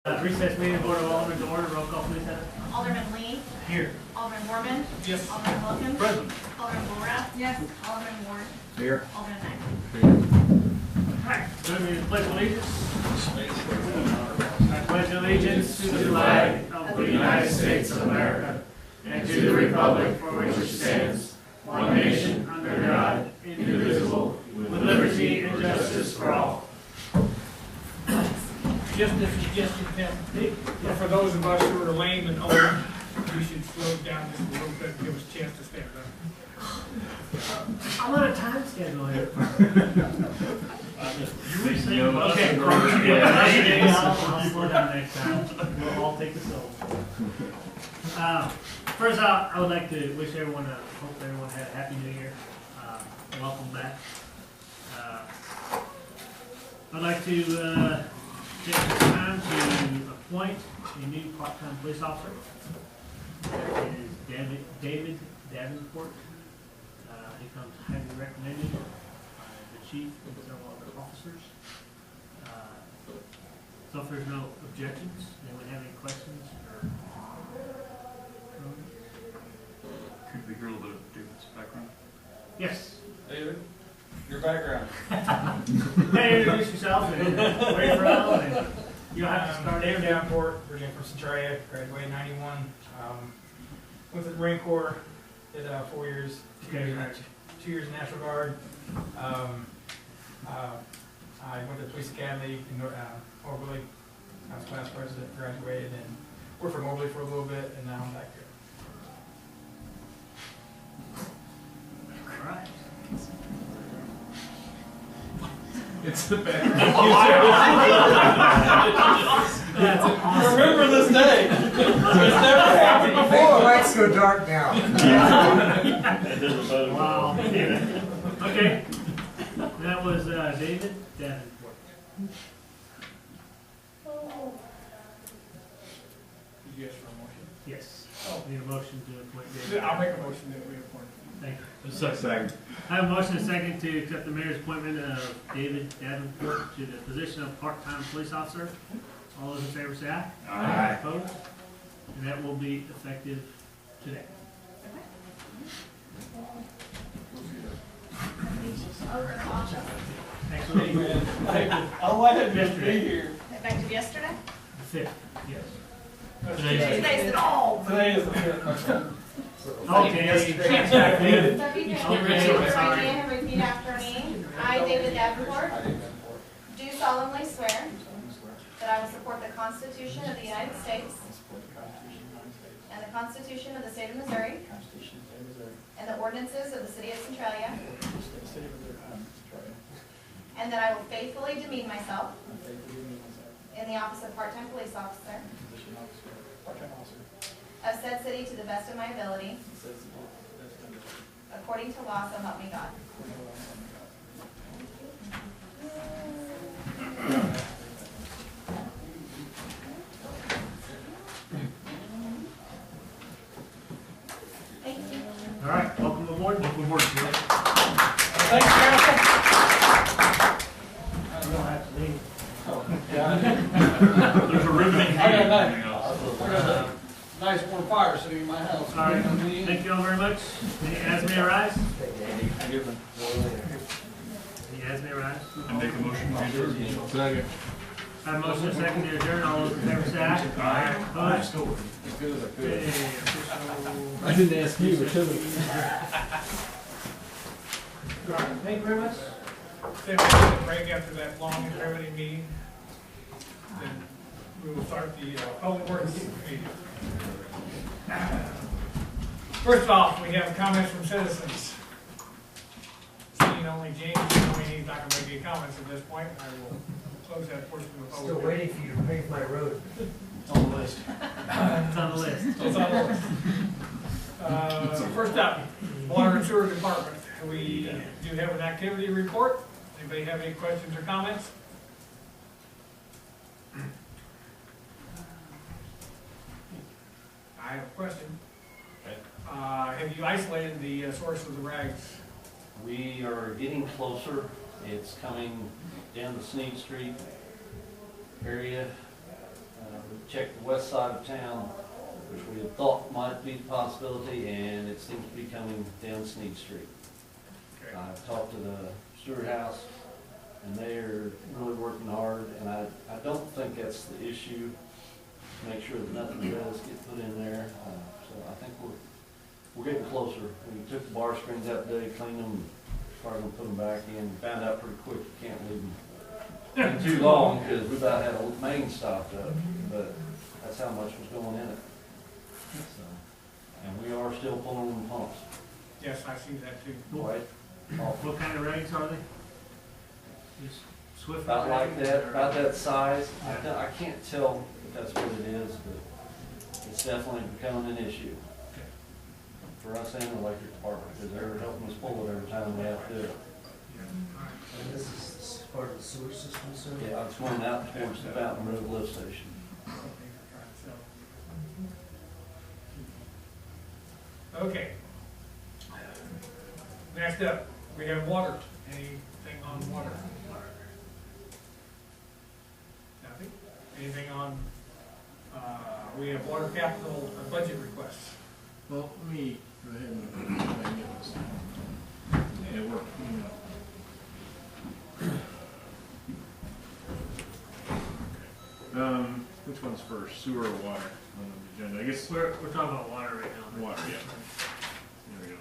Recess meeting, Board of Alderman to order. Roll call, please, Heather. Alderman Lee. Here. Alderman Borman. Yes. Alderman Wilkins. Present. Alderman Borat. Yes. Alderman Ward. Here. Alderman Knight. All right, join me in the pledge of allegiance. I pledge allegiance to the flag of the United States of America and to the republic for which it stands, one nation, under God, indivisible, with liberty and justice for all. Just a suggestion, Tim. For those of us who are lame and old, we should slow down just a little bit and give us a chance to stand up. I'm on a time schedule here. Okay, I'll slow down next time. We'll all take the soul. First out, I would like to wish everyone, hope everyone had a happy new year. Welcome back. I'd like to take this time to appoint a new part-time police officer. That is David Davenport. He comes highly recommended by the chief and several other officers. So if there's no objections, anyone have any questions or comments? Could we hear a little bit of David's background? Yes. David, your background. Hey, introduce yourself and where you're from, and you'll have to start. David Davenport, originally from Centralia, graduated in '91. Went to the Marine Corps, did 4 years, 2 years in National Guard. I went to the Police Academy in Moberly. I was class president, graduated, and worked for Moberly for a little bit, and now I'm back here. All right. It's the background. Remember this day. It's never happened Make the before. lights go dark now. Wow. Okay. That was David Davenport. You guys for a motion? Yes. Need a motion to appoint David. I'll make a motion that we appoint. Thank you. Second. I have a motion and a second to accept the mayor's appointment of David Davenport to the position of part-time police officer. All those in favor say aye. Aye. Opposed? And that will be effective today. Actually, Oh, I had to be here. Effective yesterday? the fifth, yes. Today's the all. Today is the fifth. Okay. So if you can raise your right Sorry. hand and repeat after me. I, David Davenport, do solemnly swear that I will support the Constitution of the United States and the Constitution of the State of Missouri and the ordinances of the City of Centralia, and that I will faithfully demean myself in the office of part-time police officer of said city to the best of my ability, according to law, so help me God. Thank you. All right, welcome aboard. Welcome aboard. Thanks, council. You don't have to leave. There's a riveting I got meeting. that. I got a nice warm fire sitting in my house. All right, thank you all very much. Any as may arise? Any as may arise? And make a motion to adjourn. Second. I have a motion and a second to adjourn. All those in favor say aye. Aye. Opposed? Okay, official. I didn't ask you, but All right, thank you very much. Then we'll take a break after that long and riveting meeting. Then we will start the public works meeting. First off, we have comments from citizens. Seeing only James, knowing he's not going to make any comments at this point, I will close that portion of the public. Still waiting for you to pave my road. It's on the list. It's on the list. It's on the list. First up, Water and Sewer Department. We do have an activity report. Anybody have any questions or comments? I have a question. Have you isolated the source of the rags? We are getting closer. It's coming down the Sneed Street area. checked the west side of town, which we had thought might be a possibility, and it seems to be coming down Sneed Street. Okay. I've talked to the Stewart House, and they're really working hard, and I don't think that's the issue. Make sure that nothing does get put in there, so I think we're getting closer. We took the bar screens out today, cleaned them, started to put them back in, found out pretty quick you can't leave them in too long, because we about had a main stopped up, but that's how much was going in it. So, and we are still pulling them pumps, Yes, I see that too. right? What kind of ratings are they? Just Swift? About like ratings that, or- about that size. Yeah. I can't tell if that's what it is, but it's definitely becoming an issue for us and the electric department, because they're helping us pull it every time we have to do it. And this is part of the sewer system, sir? Yeah, it's going out towards the Fountain Road lift station. Okay. Next up, we have water. Anything on water? Nothing? Anything on, we have water capital budget requests. Well, let me go ahead and try and get this. Yeah, we're, which one's first, sewer or water on the agenda? I guess We're talking about water right now. water, yeah. There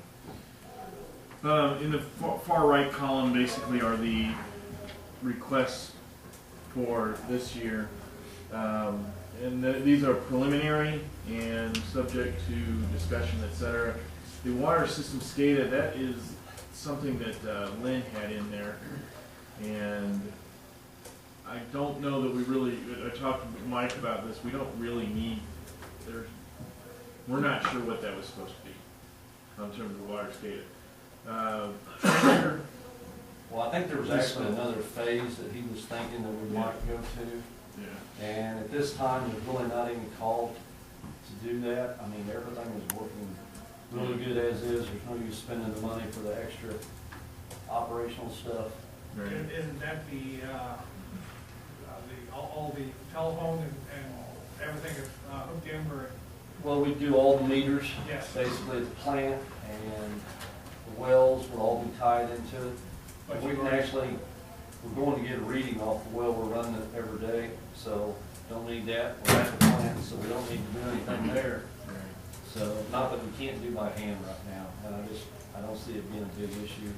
we go. In the far right column, basically, are the requests for this year. And these are preliminary and subject to discussion, et cetera. The water system SCADA, that is something that Lynn had in there. And I don't know that we really, I talked to Mike about this, we don't really need, we're not sure what that was supposed to be in terms of the water SCADA. Well, I think there was actually another phase that he was thinking that we might go to. Yeah. And at this time, there's really not even called to do that. I mean, everything is working really good as is. There's no use spending the money for the extra operational stuff. Right. Isn't that all the telephone and everything is hooked in or? Well, we do all the meters, Yes. basically at the plant, and the wells will all be tied into it. But We you've can already- actually, we're going to get a reading off the well, we're running it every day, so don't need that. We're at the plant, so we don't need to do anything there. So, not that we can't do by hand right now, and I don't see it being a big issue.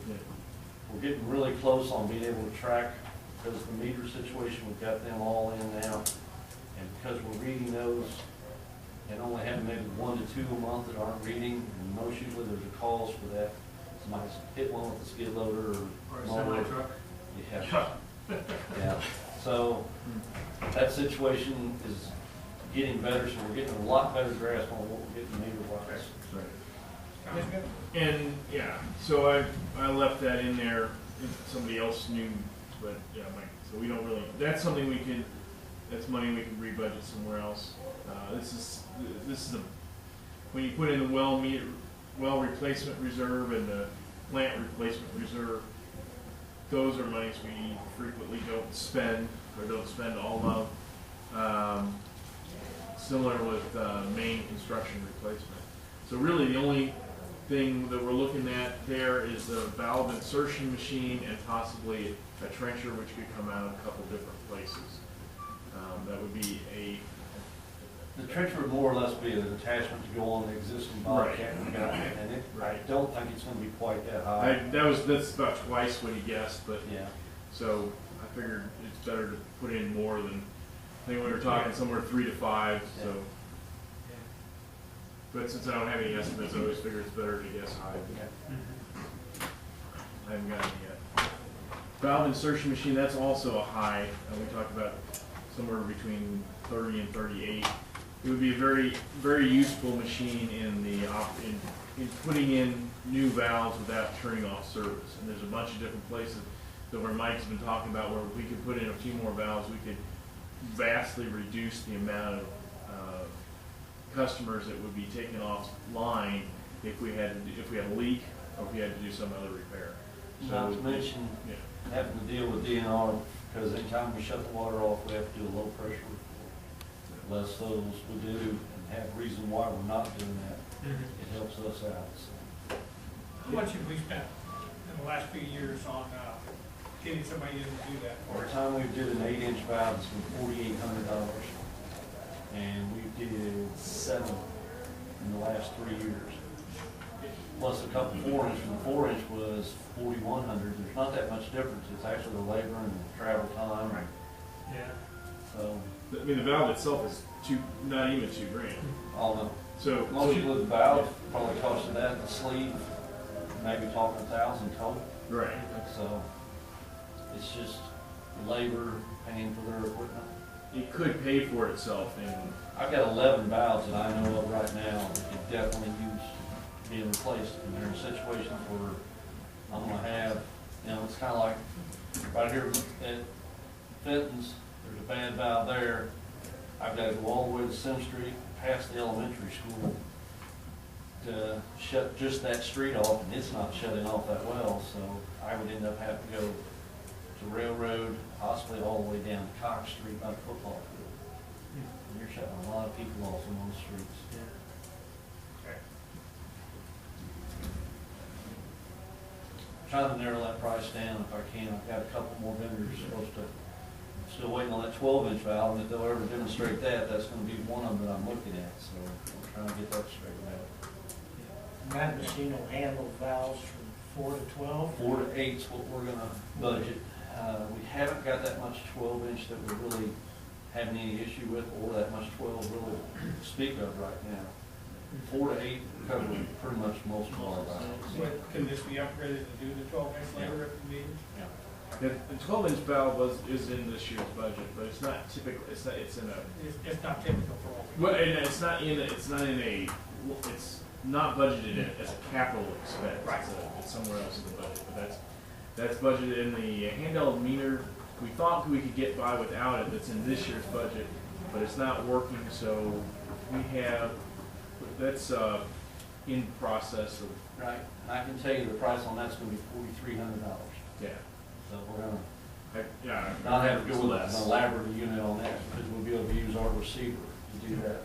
We're getting really close on being able to track, because the meter situation, we've got them all in now. And because we're reading those, and only having maybe 1 to 2 a month that aren't reading, and most usually there's a cause for that. Somebody's hit one with a skid loader Or a mower. semi-truck. Yeah. Yeah, so that situation is getting better, so we're getting a lot better grasp on what we're getting meter wise. And, yeah, so I left that in there, if somebody else knew, but, yeah, Mike, so we don't really, that's something we can, that's money we can rebudget somewhere else. This is when you put in the well replacement reserve and the plant replacement reserve, those are monies we frequently don't spend, or don't spend all of. Similar with main construction replacement. So really, the only thing that we're looking at there is the valve insertion machine and possibly a trencher, which could come out of a couple different places. That would be The trencher would more or less be an attachment to go on the existing Bobcat we got, and I don't think it's gonna be quite that high. that's about twice what he guessed, but Yeah, so I figured it's better to put in more than, I think we were talking somewhere 3 to 5, so. But since I don't have any estimates, I always figure it's better to guess high. I haven't got any yet. Valve insertion machine, that's also a high, and we talked about somewhere between 30 and 38. It would be a very, very useful machine in putting in new valves without turning off service. And there's a bunch of different places that where Mike's been talking about where we could put in a few more valves, we could vastly reduce the amount of customers that would be taken offline if we had a leak or if we had to do some other repair. not to mention Yeah. having to deal with DNR, because anytime we shut the water off, we have to do a low pressure report. less those we do and have reason why we're not doing that, it helps us out, so. How much have we spent in the last few years on, getting somebody in to do that for Every us? time we did an 8-inch valve, it's been $4,800. And we did 7 in the last 3 years. Plus a couple 4-inch, and the 4-inch was 4,100. There's not that much difference. It's actually the labor and the travel time. Yeah. So, I mean, the valve itself is not even $2,000. all the, So, mostly with the valve, probably costed that, the sleeve, maybe talking 1,000 total. right. So, it's just labor, paying for their equipment. It could pay for itself, and I've got 11 valves that I know of right now that could definitely use being replaced. And they're in situations where I'm gonna have, it's kinda like right here at Fenton's, there's a bad valve there. I've gotta go all the way to Sim Street, past the elementary school to shut just that street off, and it's not shutting off that well, so I would end up having to go to Railroad, possibly all the way down to Cox Street by the football field. And you're shutting a lot of people off on those streets. Okay. Trying to narrow that price down if I can. I've got a couple more vendors supposed to, still waiting on that 12-inch valve, and if they'll ever demonstrate that, that's gonna be one of them that I'm looking at, so I'm trying to get that straightened out. That machine will handle valves from 4 to 12? 4 to 8 is what we're gonna budget. We haven't got that much 12-inch that we're really having any issue with, or that much 12 really to speak of right now. 4 to 8 cover pretty much most of our valves. But can this be upgraded to do the 12-inch later if needed? the 12-inch valve is in this year's budget, but it's not typical. It's not. It's in a. It's not typical for all. Well, and it's not in. It's not in a. It's not budgeted in as a capital expense. Right. It's somewhere else in the budget, but that's budgeted in the handheld meter. We thought we could get by without it. That's in this year's budget, but it's not working. So we have. That's in process of. Right, and I can tell you the price on that's gonna be $4,300. Yeah. So we're gonna Yeah. not have to go with less. an elaborate unit on that, because we'll be able to use our receiver to do that.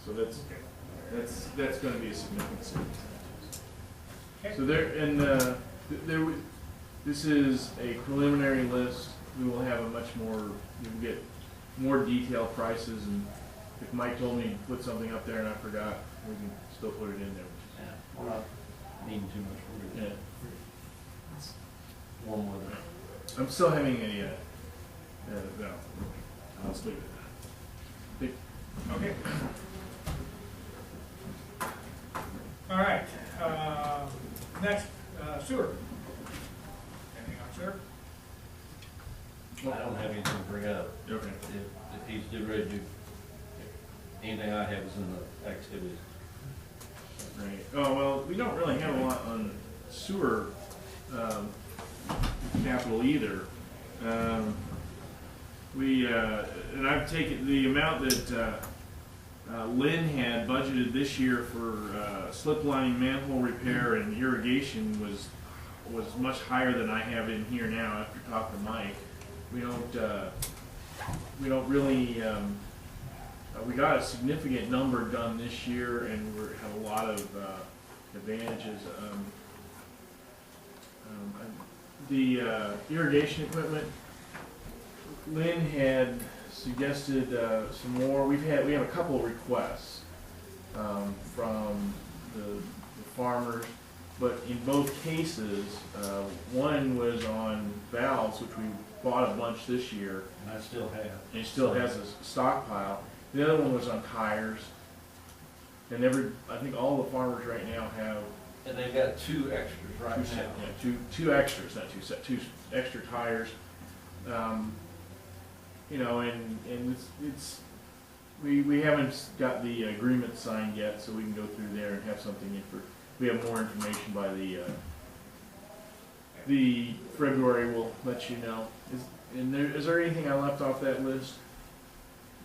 So that's going to be a significant savings. Okay. So this is a preliminary list. We will have a much more. You will get more detailed prices, and if Mike told me to put something up there and I forgot, we can still put it in there. Yeah, we're not needing too much. We're Yeah. good. Warm weather. I'm still having a. No, I'll just leave it. Okay. All right, next, sewer. Anything on sewer? I don't have anything to bring up. Okay. If he's ready to do, anything I have is in the activities. Right. Oh, well, we don't really have a lot on sewer capital either. And I've taken the amount that Lynn had budgeted this year for slip lining, manhole repair, and irrigation was much higher than I have in here now after talking to Mike. We don't really, we got a significant number done this year, and we have a lot of advantages. The irrigation equipment, Lynn had suggested some more. We have a couple of requests from the farmers, but in both cases, one was on valves, which we bought a bunch this year. And I still have. And it still has a stockpile. The other one was on tires. And I think all the farmers right now have And they've got 2 extras right now. two extras, not two extra tires. And we haven't got the agreement signed yet, so we can go through there and have something in for. We have more information by the February. We'll let you know. Is there anything I left off that list?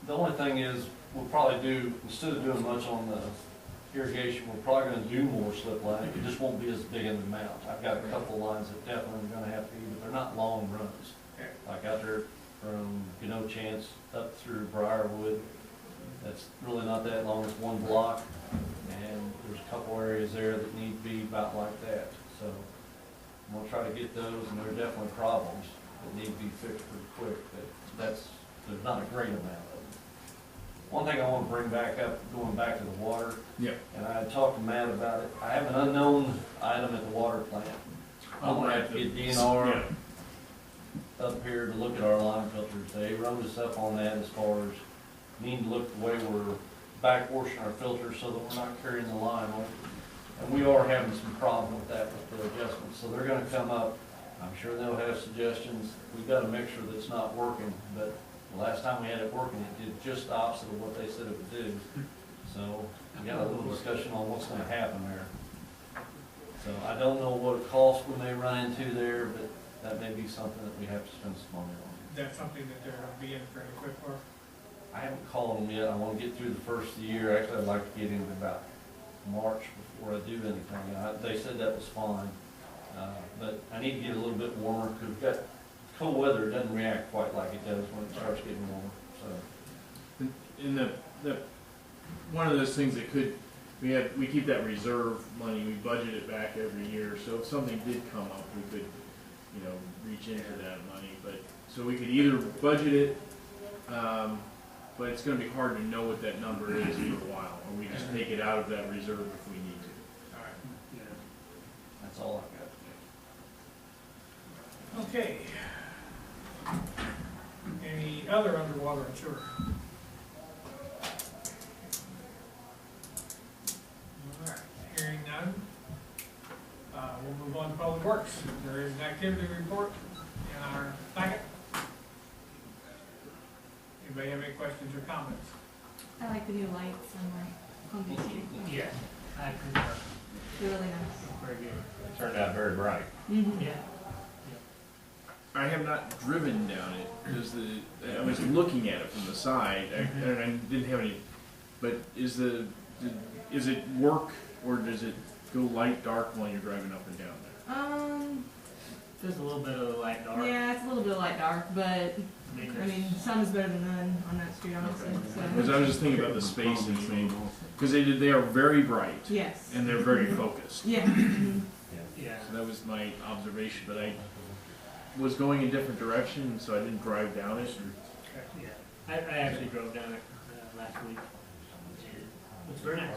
The only thing is, we'll probably do, instead of doing much on the irrigation, we're probably gonna do more slip lining. It just won't be as big an amount. I've got a couple lines that definitely are gonna have to be, but they're not long runs. Okay. Like out there from No Chance up through Briarwood. That's really not that long, it's one block, and there's a couple areas there that need to be about like that. So I'm gonna try to get those, and there are definitely problems that need to be fixed pretty quick, but there's not a great amount of them. One thing I wanna bring back up, going back to the water, Yep. and I had talked to Matt about it, I have an unknown item at the water plant. I'm gonna have to get DNR up here to look at our line filters. They wrote us up on that as far as need to look the way we're back washing our filters so that we're not carrying the line on. And we are having some problem with that with the adjustments. So they're gonna come up, I'm sure they'll have suggestions. We've got a mixture that's not working, but the last time we had it working, it did just the opposite of what they said it would do. So we got a little discussion on what's gonna happen there. So I don't know what it costs we may run into there, but that may be something that we have to spend some money on. That's something that they're gonna be in fairly quick for. I haven't called them yet. I want to get through the first of the year. Actually, I'd like to get into about March before I do anything. They said that was fine. But I need to get a little bit warmer because we've got cold weather. It doesn't react quite like it does when it starts getting warmer. So In the one of those things that could, we keep that reserve money, we budget it back every year, so if something did come up, we could, reach into that money, but, so we could either budget it, but it's gonna be hard to know what that number is for a while, or we just take it out of that reserve if we need to. All right. that's all I've got. Okay. Any other underwater and sewer? All right, hearing none. We'll move on to public works. There is an activity report in our packet. Anybody have any questions or comments? I like the new lights on my home base. Yeah, I concur. They're really nice. Very good. It turned out very bright. Yeah. I have not driven down it, because I was looking at it from the side, and I didn't have any, but is it work, or does it go light, dark while you're driving up and down there? There's a little bit of light dark. Yeah, it's a little bit light dark, but I mean, some is better than none on that street, honestly. Because So I was just thinking about the spacing, because they are very bright, yes. and they're very focused. Yeah. Mhm. Yeah. So that was my observation, but I was going in a different direction, so I didn't drive down it. Yeah. I actually drove down it last week. It's very nice.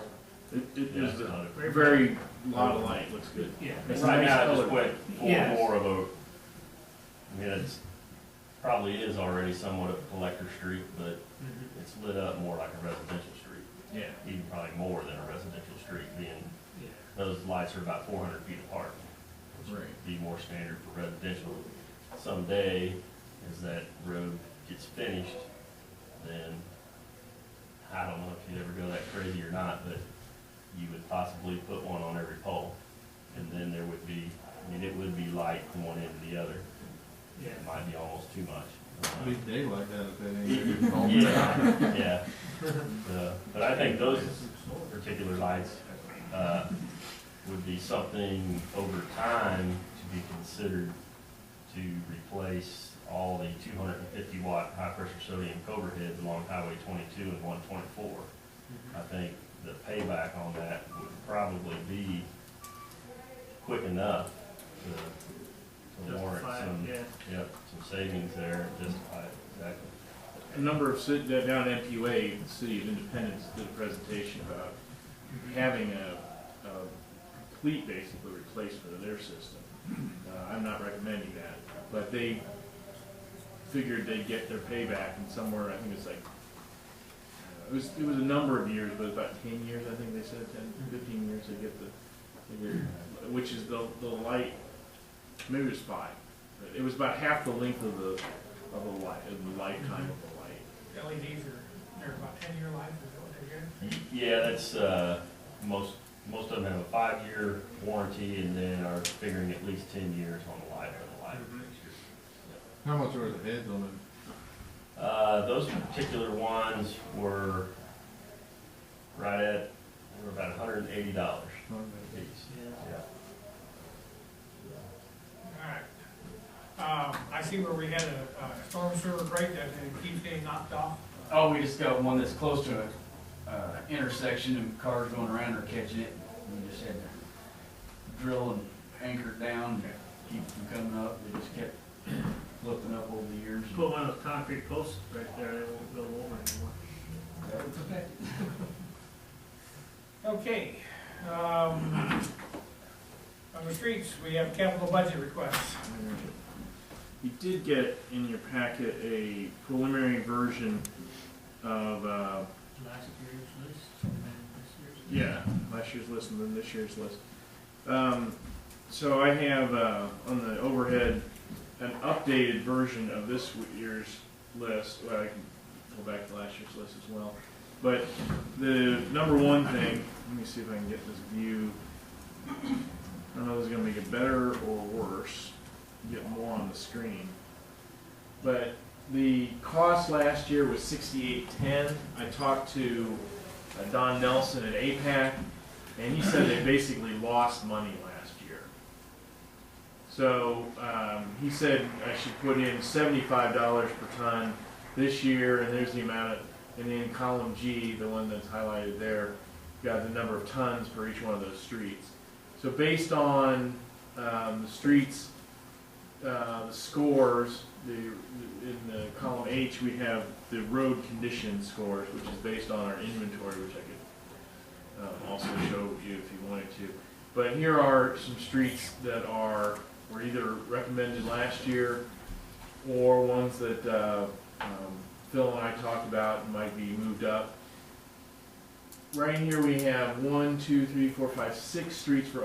It Yeah, is it's a not very lot of light, looks good. Yeah. It's a Right nice now, I color. just went for Yes. more of it's probably is already somewhat of a collector street, but Mhm. it's lit up more like a residential street. Yeah. Even probably more than a residential street, being Yeah. those lights are about 400 feet apart. Which would Right. be more standard for residential. Someday, as that road gets finished, then I don't know if you'd ever go that crazy or not, but you would possibly put one on every pole. And then there would be, it would be light from one end to the other. Yeah. It might be almost too much. Big day like that if they ain't Yeah, but I think those particular lights, would be something over time to be considered to replace all the 250 watt high pressure sodium cobra heads along Highway 22 and 124. I think the payback on that would probably be quick enough to warrant Justify it, some, yeah. some savings there, justify it, exactly. A number of down at MPUA, the City of Independence did a presentation about having a complete, basically, replacement of their system. I'm not recommending that, but they figured they'd get their payback in somewhere, I think it's like, it was a number of years, but about 10 years, I think they said, 10, 15 years, which is the light, maybe it was 5. But it was about half the length of the lifetime of the light. LEDs they're about 10-year life, is that what they're getting? Yeah, that's, most of them have a 5-year warranty and then are figuring at least 10 years on the life of the light fixture. How much are the heads on it? Those particular ones were right at, they were about $180 a piece. Yeah. Yeah. All right. I see where we had a storm sewer break that keeps getting knocked off. Oh, we just got one that's close to a intersection and cars going around are catching it. We just had to drill and anchor it down, to keep it from coming up. They just kept flipping up over the years. Put one of those concrete posts right there, they won't go over anymore. That was okay. Okay, on the streets, we have capital budget requests. You did get in your packet a preliminary version of, Last year's list and this year's. yeah, last year's list and then this year's list. So I have on the overhead an updated version of this year's list. Well, I can go back to last year's list as well. But the number one thing, let me see if I can get this view. I don't know if this is going to make it better or worse. Get more on the screen. But the cost last year was $68.10. I talked to Don Nelson at APAC, and he said they basically lost money last year. So he said I should put in $75 per ton this year, and there's the amount of, and in column G, the one that's highlighted there, got the number of tons for each one of those streets. So based on the streets, the scores, in the column H, we have the road condition scores, which is based on our inventory, which I could also show you if you wanted to. But here are some streets that were either recommended last year or ones that Phil and I talked about and might be moved up. Right here we have 1, 2, 3, 4, 5, 6 streets for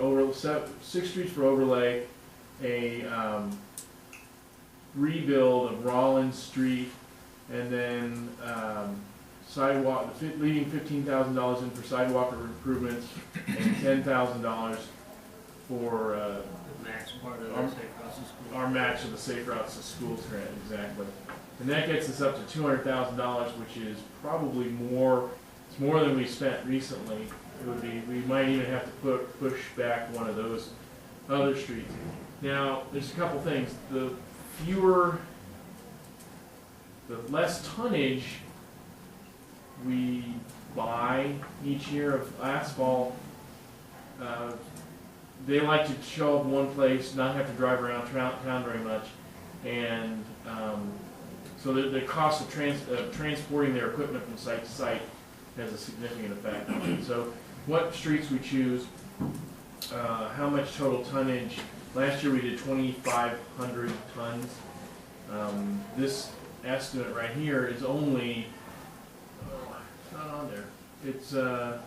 six streets for overlay, a rebuild of Rollins Street, and then sidewalk, leaving $15,000 in for sidewalk improvements and $10,000 for The max part of our safe routes to school. our match of the Safe Routes to Schools grant, exactly. And that gets us up to $200,000, which is probably more. It's more than we spent recently. It would be. We might even have to push back one of those other streets. Now, there's a couple things. The less tonnage we buy each year of asphalt, they like to show up one place, not have to drive around town very much, and so the cost of transporting their equipment from site to site has a significant effect on it. So what streets we choose, how much total tonnage. Last year we did 2,500 tons. This estimate right here is only, it's not on there. It's, I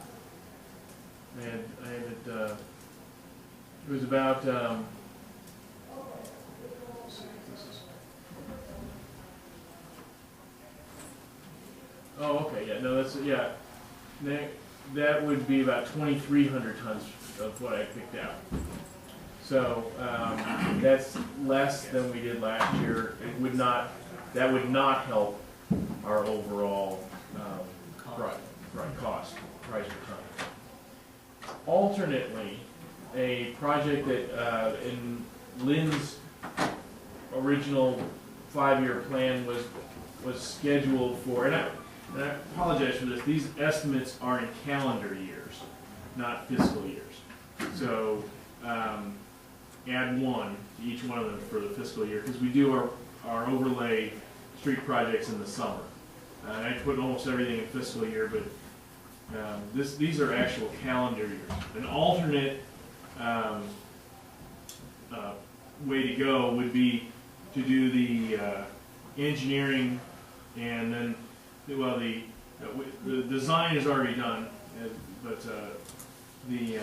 had it, it was about, let's see if this is, oh, okay, yeah, no, that's, yeah, that would be about 2,300 tons of what I picked out. So that's less than we did last year. It would not, that would not help our overall cost, price per ton. Alternately, a project that in Lynn's original 5-year plan was scheduled for, and I apologize for this, these estimates are in calendar years, not fiscal years. So add 1 to each one of them for the fiscal year, because we do our overlay street projects in the summer. And I put almost everything in fiscal year, but these are actual calendar years. An alternate way to go would be to do the engineering, and then, well, the design is already done, but the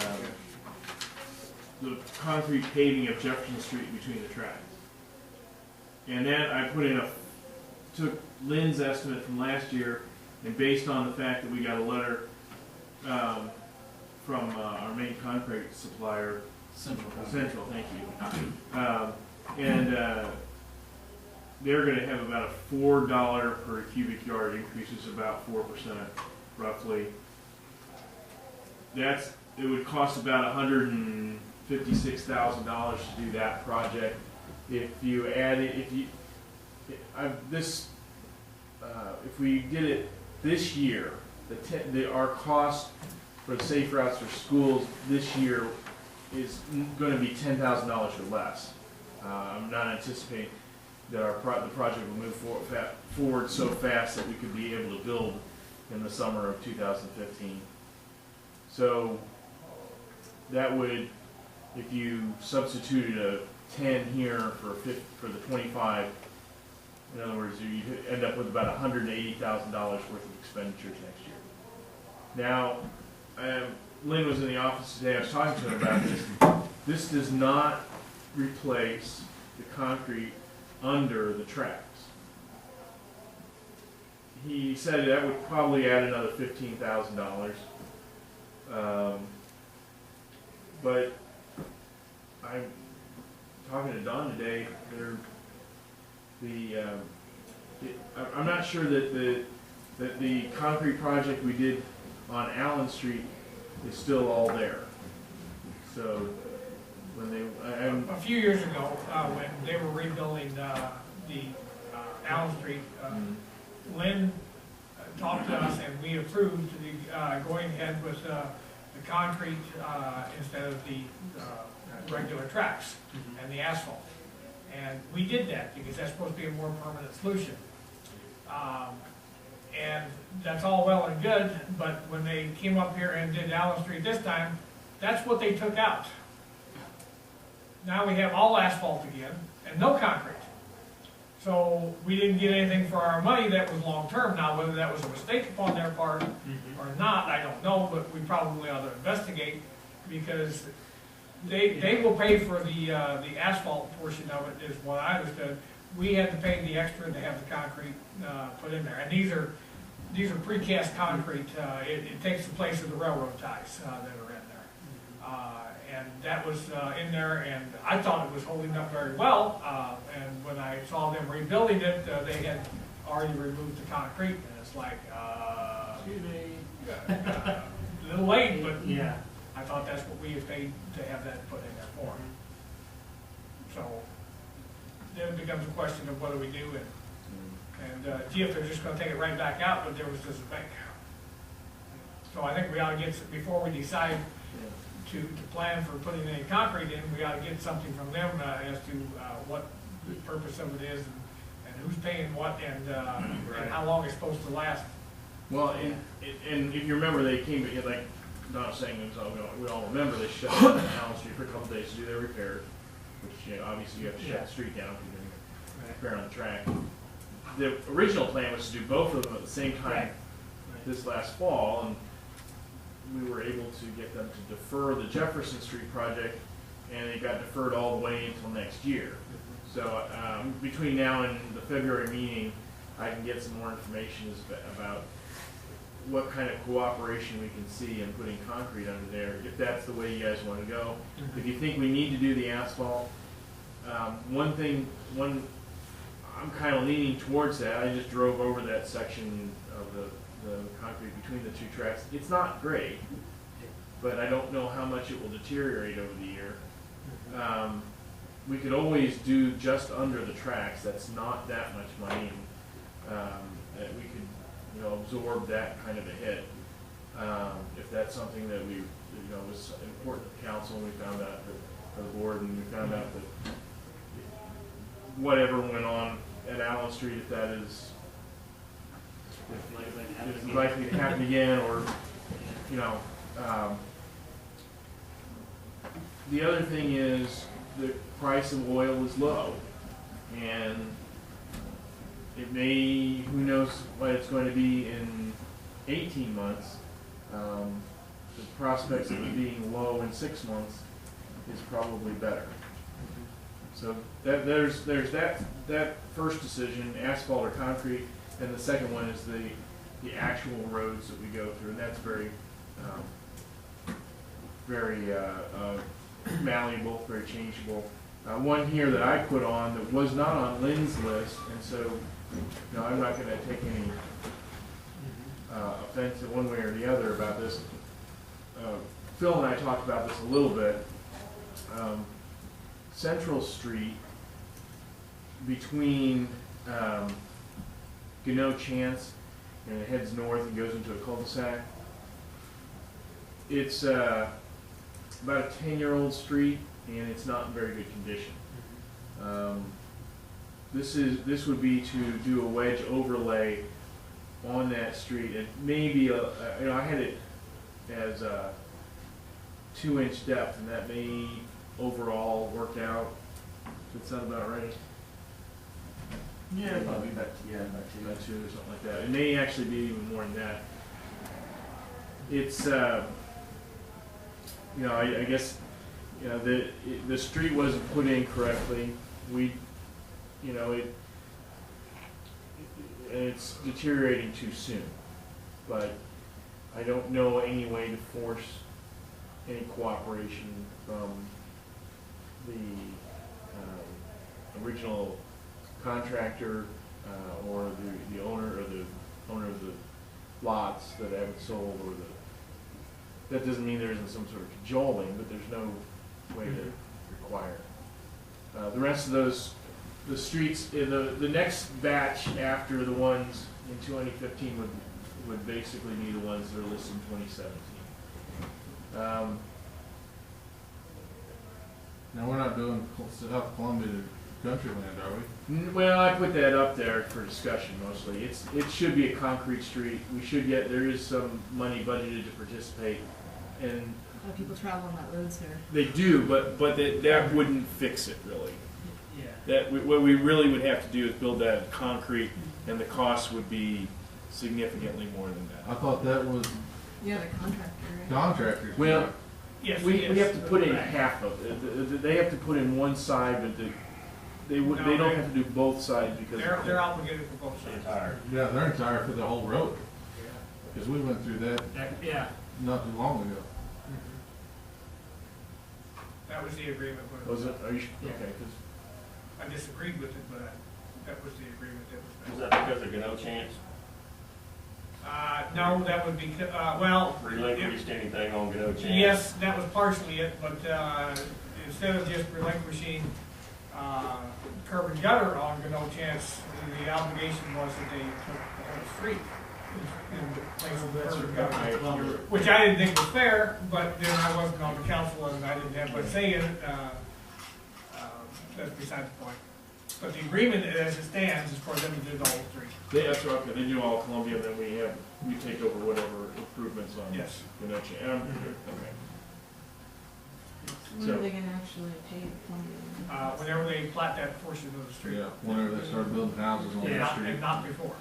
concrete paving of Jefferson Street between the tracks. And then I put in took Lynn's estimate from last year, and based on the fact that we got a letter from our main concrete supplier, Central, thank you. And they're going to have about a $4 per cubic yard increase, is about 4% roughly. It would cost about $156,000 to do that project. if you add it, if we did it this year, our cost for the safe routes for schools this year is gonna be $10,000 or less. I'm not anticipating that the project will move forward so fast that we could be able to build in the summer of 2015. So that would, if you substituted a 10 here for the 25, in other words, you end up with about $180,000 worth of expenditures next year. Now, Lynn was in the office today, I was talking to him about this. This does not replace the concrete under the tracks. He said that would probably add another $15,000. But I'm talking to Don today, I'm not sure that the concrete project we did on Allen Street is still all there. So when A few years ago, when they were rebuilding the Allen Street, Lynn talked to us and we approved going ahead with the concrete instead of the regular tracks and the asphalt. And we did that because that's supposed to be a more permanent solution. And that's all well and good, but when they came up here and did Allen Street this time, that's what they took out. Now we have all asphalt again and no concrete. So we didn't get anything for our money that was long-term. Now, whether that was a mistake upon their part or not, I don't know, but we probably ought to investigate, because they will pay for the asphalt portion of it, is what I understood. We had to pay the extra to have the concrete put in there. And these are precast concrete. It takes the place of the railroad ties that are in there. And that was in there, and I thought it was holding up very well. And when I saw them rebuilding it, they had already removed the concrete, and it's like, a little late, but Yeah. I thought that's what we had paid to have that put in there for. So then it becomes a question of what do we do, and gee, if they're just gonna take it right back out, but there was just a bank. So I think we ought to get, before we decide to plan for putting any concrete in, we ought to get something from them as to what the purpose of it is, and who's paying what, and how long it's supposed to last. Well, and if you remember, they came, like Don was saying, we all remember, they shut down Allen Street for a couple days to do their repairs, which obviously you have to shut the street down if you're doing a repair on the track. The original plan was to do both of them at the same time this last fall, and we were able to get them to defer the Jefferson Street project, and it got deferred all the way until next year. So between now and the February meeting, I can get some more information about what kind of cooperation we can see in putting concrete under there, if that's the way you guys want to go. If you think we need to do the asphalt, I'm kind of leaning towards that. I just drove over that section of the concrete between the two tracks. It's not great, but I don't know how much it will deteriorate over the year. We could always do just under the tracks. That's not that much money. We could, absorb that kind of a hit. If that's something that was important to council, and we found out for the board, and we found out that whatever went on at Allen Street, if that is likely to happen again, or the other thing is the price of oil is low, and it may, who knows what it's going to be in 18 months. The prospects of it being low in 6 months is probably better. So there's that first decision, asphalt or concrete, and the second one is the actual roads that we go through, and that's very malleable, very changeable. One here that I put on that was not on Lynn's list, and so I'm not going to take any offense one way or the other about this. Phil and I talked about this a little bit. Central Street between, Gano Chance, and it heads north and goes into a cul-de-sac. It's, about a 10-year-old street, and it's not in very good condition. This would be to do a wedge overlay on that street, and maybe, I had it as a 2-inch depth, and that may overall work out. Does that sound about right? Yeah, probably about two. About 2 or something like that. It may actually be even more than that. It's, I guess, the street wasn't put in correctly. It's deteriorating too soon. But I don't know any way to force any cooperation from the original contractor or the owner of the lots that haven't sold, or that doesn't mean there isn't some sort of cajoling, but there's no way to require it. The rest of the streets, the next batch after the ones in 2015 would basically be the ones that are listed in 2017. Now, we're not doing South Columbia to Countryland, are we? Well, I put that up there for discussion mostly. It should be a concrete street. There is some money budgeted to participate, and People travel on that road, sir. they do, but that wouldn't fix it really. Yeah. What we really would have to do is build that in concrete, and the cost would be significantly more than that. I thought that was Yeah, the contractor, right? contractors. Well, Yes, we yes. have to put in half of it. They have to put in one side, but they don't have to do both sides because They're obligated for both The sides. entire, Yeah, they're entire for the whole road, because we went through that Yeah. not too long ago. That was the agreement. Was it? Are you Yeah. okay? 'Cause I disagreed with it, but that was the agreement that was was made. that because of no chance No, that would be, well, relinquished anything on no chance? yes, that was partially it, but instead of just relinquishing curb and gutter on no chance, the obligation was that they took the whole street in place of curb and gutter. Which I didn't think was fair, but then I wasn't on the council and I didn't have much say in it. That's beside the point. But the agreement as it stands is for them to do the whole street. that's right. They do all Columbia, and then we take over whatever improvements on. Yes. Okay. When So- are they gonna actually pay Columbia? Whenever they plat that portion of the street. Yeah, whenever they start building houses on And the not- street. And not before.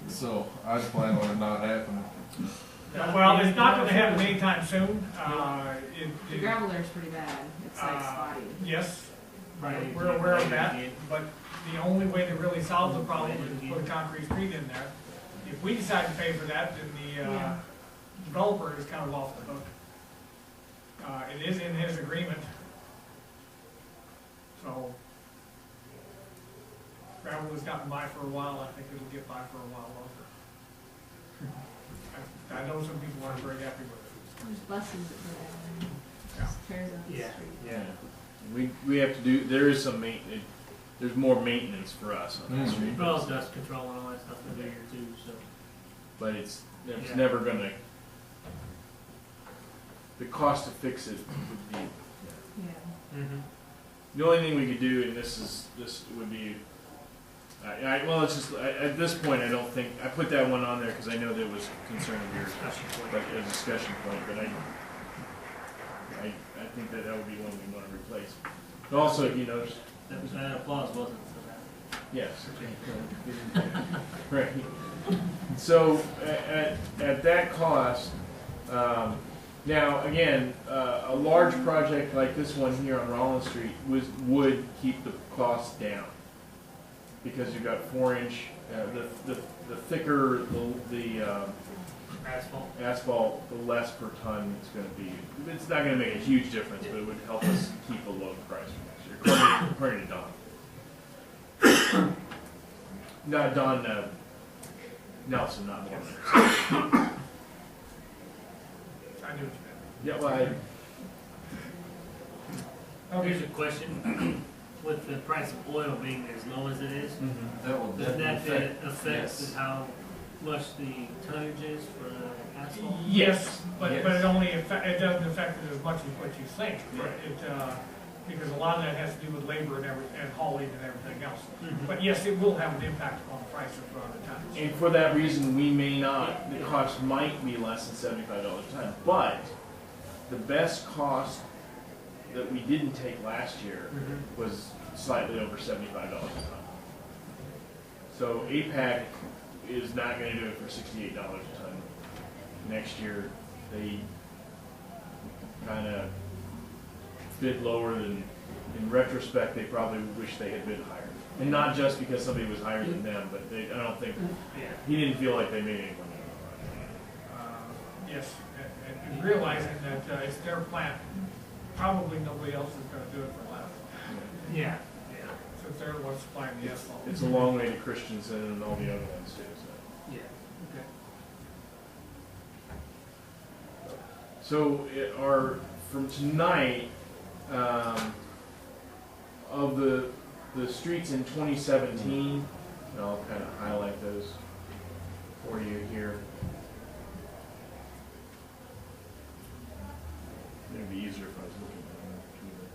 So I plan on it not happening. Well, it's not gonna happen anytime soon. The gravel there's pretty bad. It's like spotty. Yes, Right. we're aware of that, but the only way to really solve the problem is to put a concrete street in there. If we decide to pay for that, then the Yeah. developer is kind of off the hook. It is in his agreement. So gravel has gotten by for a while, I think it'll get by for a while longer. I know some people aren't very happy with it. There's buses that go down and just tears up the Yeah. street. Yeah. We have to do. There is some maintenance. There's more maintenance for us on that street. Well, it's dust control and all that stuff to do here too, so. But it's Yeah. never gonna. The cost to fix it would be. Yeah. The only thing we could do, and this would be. It's just at this point I don't think I put that one on there because I know there was concern of yours, but a discussion point. But I think that would be one we want to replace. But also, That was applause, wasn't it, for that? yes. Right. So at that cost, now again, a large project like this one here on Rollins Street would keep the cost down because you've got 4-inch, the thicker the asphalt, the less per ton it's going to be. It's not going to make a huge difference, but it would help us keep a low price according to Don. No, Don Nelson, not Mormon. I knew what you meant. Yeah, well, Here's a question. with the price of oil being as low as it is, That will does definitely that affect. affect how much the tonnage is for the asphalt? Yes, but Yes. it only it doesn't affect it as much as what you think. Right. Because a lot of that has to do with labor and hauling and everything else. Mhm. But yes, it will have an impact on the price of the tonnage. And for that reason, we may not, the cost might be less than $75 a ton. But the best cost that we didn't take last year Mhm. was slightly over $75 a ton. So APAC is not gonna do it for $68 a ton. Next year, they kinda bid lower than, in retrospect, they probably wish they had bid higher. And not just because somebody was higher than them, but they, I don't think, Yeah. he didn't feel like they made any money. Yes, and realizing that it's their plant, probably nobody else is gonna do it for less, Yeah, yeah, since they're the ones supplying the asphalt. It's a long way to Christensen and all the other ones too, so. yeah, okay. So from tonight, of the streets in 2017, and I'll kind of highlight those for you here. It'd be easier if I was looking at it on the computer.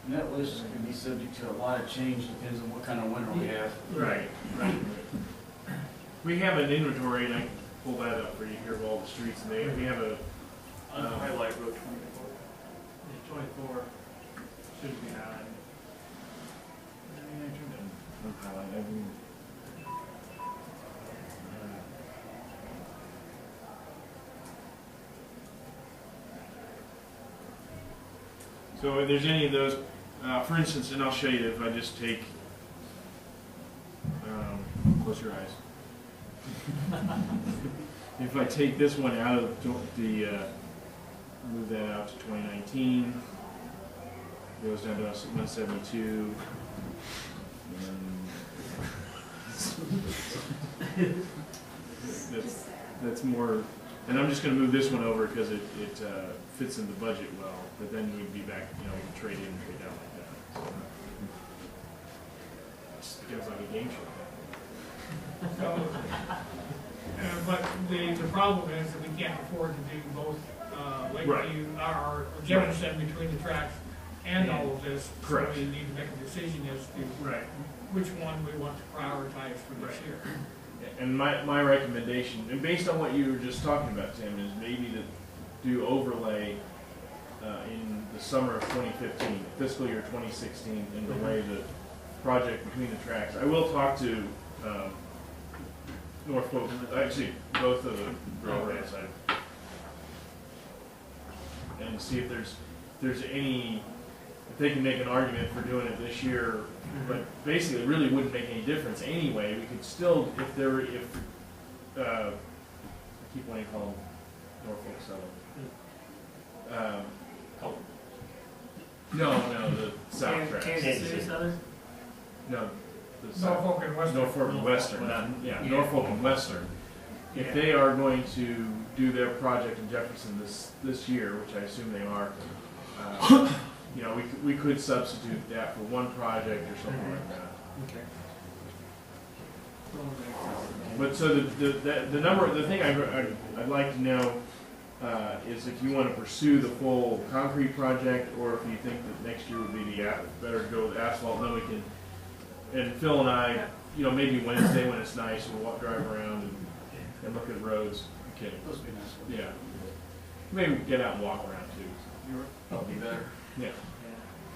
And that list can be subject to a lot of change, depends on what kind of winter we have. Right, right. We have an inventory, and I can pull that up for you here of all the streets, and we have a, Highlight Road 24. Yeah, 24 should be highlighted. So if there's any of those, for instance, and I'll show you if I just take, close your eyes. If I take this one out of the, move that out to 2019, goes down to 172. And that's more, and I'm just gonna move this one over because it fits in the budget well, but then we'd be back, we can trade in and trade out like that. So, it feels like a game show. So, but the problem is that we can't afford to do both, Lakeview, or Jefferson between the tracks and all of this. Correct. So we need to make a decision as to Right. which one we want to prioritize for this Right. year. And my recommendation, and based on what you were just talking about, Tim, is maybe to do overlay in the summer of 2015, fiscal year 2016, and delay the project between the tracks. I will talk to Norfolk, actually both of the railroads, and see if there's any, if they can make an argument for doing it this year. But basically, it really wouldn't make any difference anyway. We could still, I keep wanting to call them Norfolk Southern. No, the South tracks. Kansas City Southern? No, the South. Norfolk and Western. Norfolk and Western, Yeah. Norfolk and Western. If Yeah. they are going to do their project in Jefferson this year, which I assume they are, we could substitute that for one project or something like that. Okay. But so the thing I'd like to know is if you want to pursue the full concrete project, or if you think that next year would be better to go with asphalt, and then we can, and Phil and I, maybe Wednesday when it's nice, we'll drive around and look at roads. Okay. Those would be nice. Yeah. Maybe get out and walk around too. That'll be better. Yeah.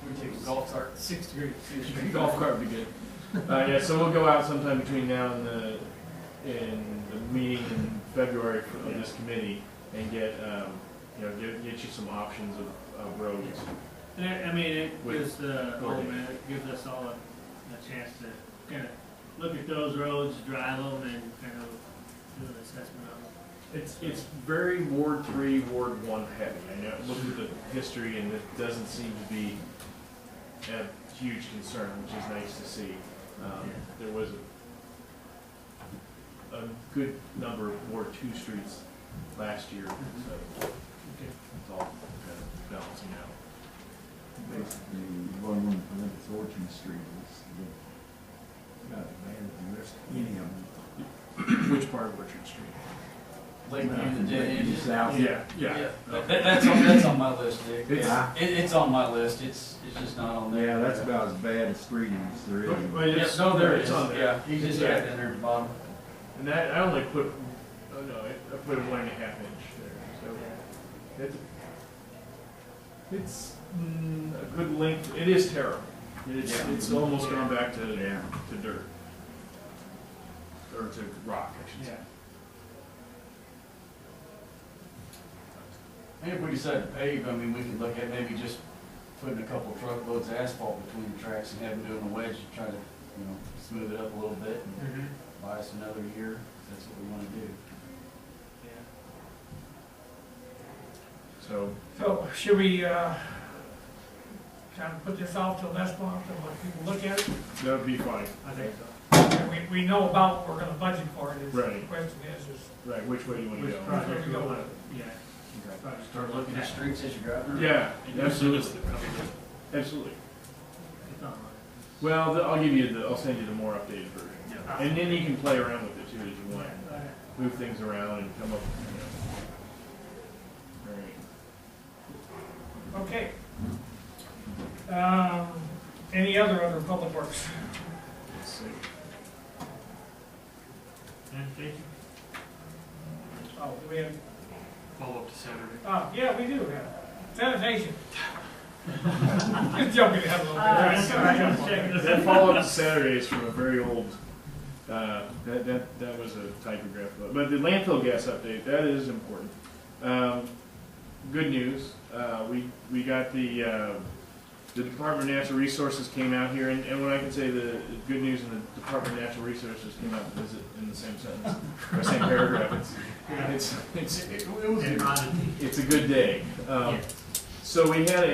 We take a golf cart, 6 degrees. Golf cart would be good. Yeah, so we'll go out sometime between now and the meeting in February of this committee and get you some options of roads. I mean, it With gives it gives us all a chance to kind of look at those roads, drive them, and kind of do an assessment of them. It's very Ward 3, Ward 1 heavy. I know, look at the history, and it doesn't seem to be a huge concern, which is nice to see. There was a good number of Ward 2 streets last year, so it's all kind of balancing out. Basically, one Columbus Orchard Street is not bad, the rest, any of them. Which part of Orchard Street? Like in the dead end. South. That's on my list, Dick. It's- It's on my list, it's just not on there. Yeah, that's about as bad a street as there is. But Yeah, it's, no, there it's is, on there. yeah, you just got it in there at the bottom. And that, I only put, oh no, I put a 1.5 inch there, so it's a good length. It is terrible. It's almost gone back to dirt. Or to rock, I should say. And if we decide to pave, I mean, we could look at maybe just putting a couple truckloads of asphalt between the tracks and having doing a wedge to try to, smooth it up a little bit and buy us another year, if that's what we wanna do. So, So should we, kind of put this off till next month and let people look at it? that would be fine. I think so. And we know about what we're gonna budget for it, the Right. question is, Right, which way do you want to Which go? project do you want to, yeah. project Start looking at streets as you're driving around. Yeah, absolutely. Absolutely. It's online. Well, I'll give you I'll send you the more updated version. Yeah. And then you can play around with it too as you want. Move things around and come up, All right. okay. Any other public works? Let's see. Sanitation? Oh, do we have, Follow up to Saturday. yeah, we do have sanitation. Just jumping ahead a little bit. That follow-up to Saturday is from a very old, that was a typograph, but the landfill gas update, that is important. Good news, we got the Department of Natural Resources came out here, and when I can say the good news and the Department of Natural Resources came out to visit in the same sentence, or same paragraph, it's a good day. So we had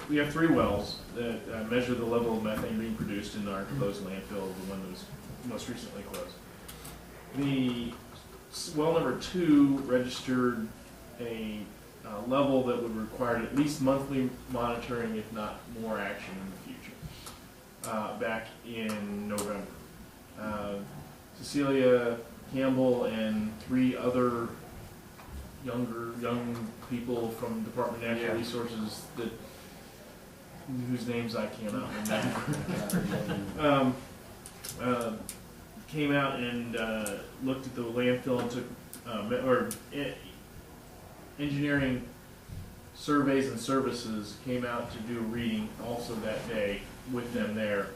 we have 3 wells that measure the level of methane being produced in our closed landfill, the one that was most recently closed. The well number 2 registered a level that would require at least monthly monitoring, if not more action in the future. Back in November, Cecilia Campbell and 3 other young people from Department of Natural Resources whose names I cannot remember, came out and looked at the landfill and took engineering surveys and services came out to do a reading also that day with them there,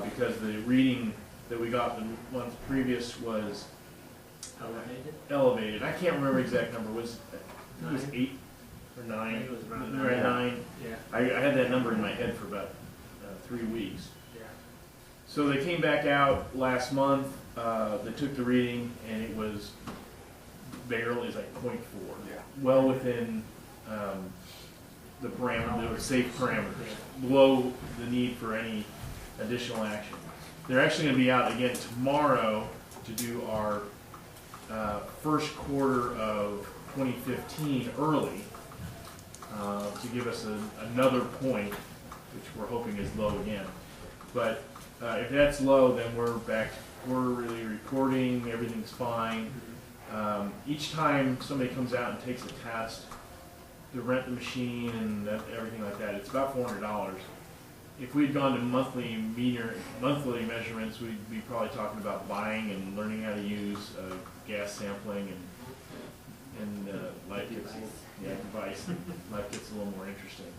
because the reading that we got the month previous was elevated. I can't remember the exact number. It was 8 or 9? It was around 9. Yeah. I had that number in my head for about 3 weeks. Yeah. So they came back out last month. They took the reading, and it was barely like 0.4. Yeah. Well within the parameter, the safe parameters, below the need for any additional action. They're actually going to be out again tomorrow to do our first quarter of 2015 early, to give us another point, which we're hoping is low again. But if that's low, then we're back. We're really recording. Everything's fine. Each time somebody comes out and takes a test to rent the machine and everything like that, it's about $400. If we'd gone to monthly measurements, we'd be probably talking about buying and learning how to use gas sampling and life gets device. Life gets a little more interesting.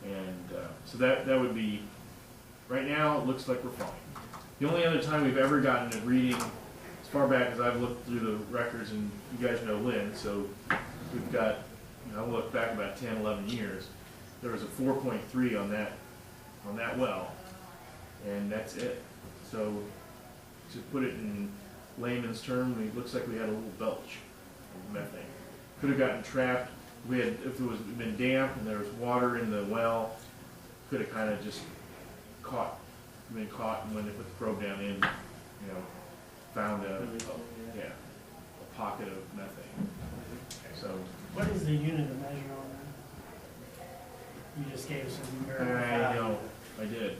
And so that would be, right now it looks like we're fine. The only other time we've ever gotten a reading, as far back as I've looked through the records, and you guys know Lynn, so we've got, I looked back about 10, 11 years, there was a 4.3 on that well, and that's it. So to put it in layman's term, it looks like we had a little belch of methane. Could have gotten trapped. We had, if it was been damp and there was water in the well, could have kind of just been caught, and when they put the probe down in, you know, found a pocket of methane. So What is the unit of measure on that? You just gave us a numerical I value. know, I did.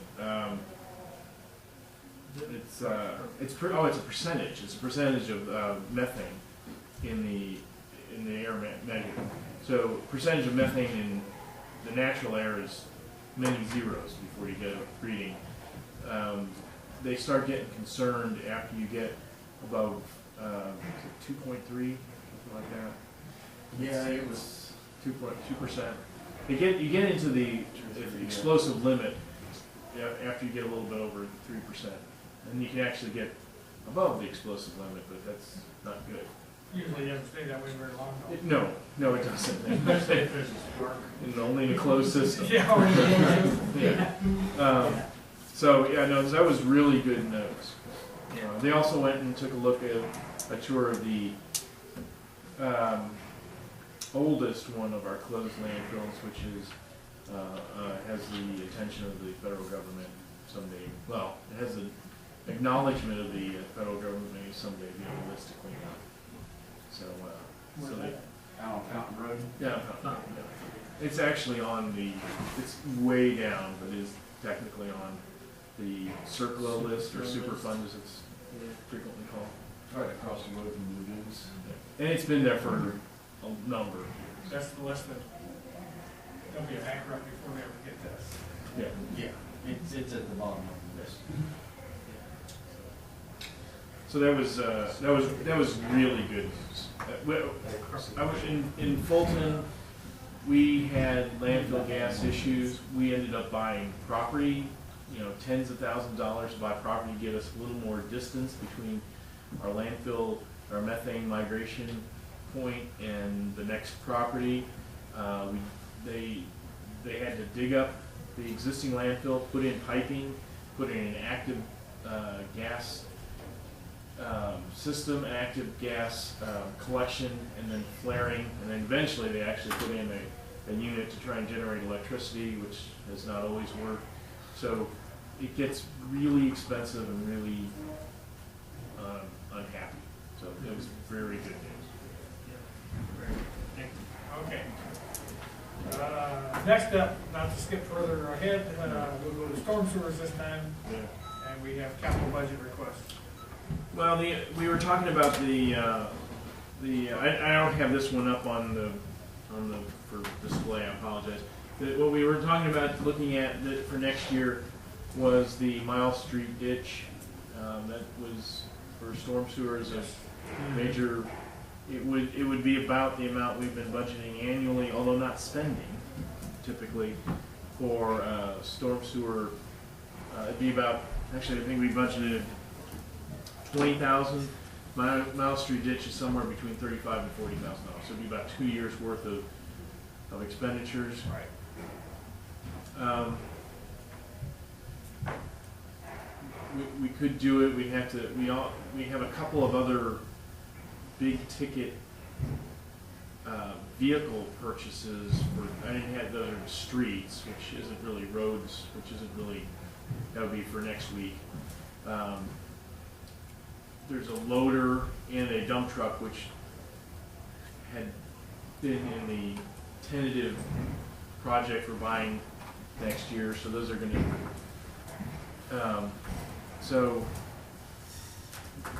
It's a percentage. It's a percentage of methane in the air measured. So percentage of methane in the natural air is many zeros before you get a reading. They start getting concerned after you get above 2.3, something like that. Yeah, it was 2%. You get into the explosive limit after you get a little bit over 3%, and you can actually get above the explosive limit, but that's not good. Usually it doesn't stay that way very long though. No, it doesn't. And only in a closed system. Yeah. Yeah. So yeah, no, that was really good notes. They also went and took a look at a tour of the oldest one of our closed landfills, which is has the attention of the federal government someday. Well, it has the acknowledgement of the federal government may someday be on the list to clean up. So, Out on Fountain Road. yeah, it's actually on it's way down, but is technically on the CERCLA list, or Superfund as it's frequently called. Right across the road from the lagoons. And it's been there for a number. That's the list that, they'll be bankrupt before they ever get this. Yeah. Yeah, it's at the bottom of the list. So that was really good news. I was in Fulton. We had landfill gas issues. We ended up buying property, tens of thousands of dollars to buy property to give us a little more distance between our landfill, our methane migration point, and the next property. They had to dig up the existing landfill, put in piping, put in an active gas system, active gas collection, and then flaring, and then eventually they actually put in a unit to try and generate electricity, which has not always worked. So it gets really expensive and really unhappy. So it was very good news. Okay. Next up, not to skip further ahead, we'll go to storm sewers this time, Yeah. and we have capital budget requests. Well, we were talking about I don't have this one up on the for display. I apologize. What we were talking about looking at for next year was the Miles Street ditch. That was for storm sewers a major. It would be about the amount we've been budgeting annually, although not spending typically for storm sewer. It'd be about, actually I think we budgeted 20,000. Miles Street ditch is somewhere between $35,000 and $40,000. So it'd be about 2 years worth of expenditures. Right. We could do it. We have a couple of other big ticket vehicle purchases for. I didn't have the other streets, which isn't really roads, which isn't really. That would be for next week. There's a loader and a dump truck, which had been in the tentative project for buying next year. So those are going to.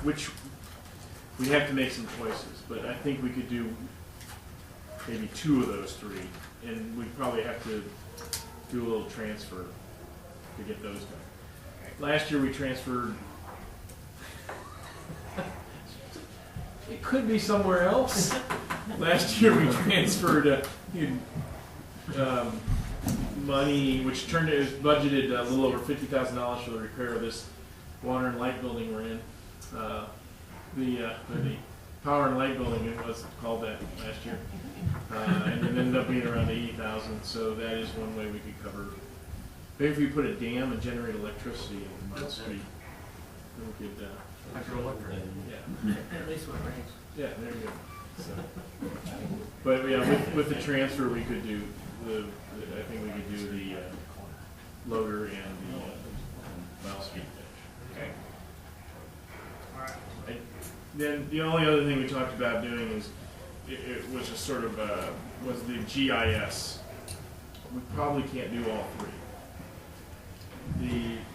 Which we have to make some choices, but I think we could do maybe 2 of those 3, and we probably have to do a little transfer to get those done. Last year we transferred. It could be somewhere else. Last year we transferred money, which turned it was budgeted a little over $50,000 for the repair of this water and light building we're in. The power and light building, it was called that last year, and it ended up being around 80,000. So that is one way we could cover. Maybe if we put a dam and generate electricity in Mount Street. then we could, Hydroelectric. yeah. At least when it rains. Yeah, there you go. So, but yeah, with the transfer, we could do I think we could do the loader and the valve speed dash. Okay. All right. Then the only other thing we talked about doing is, it was just sort of, was the GIS. We probably can't do all three.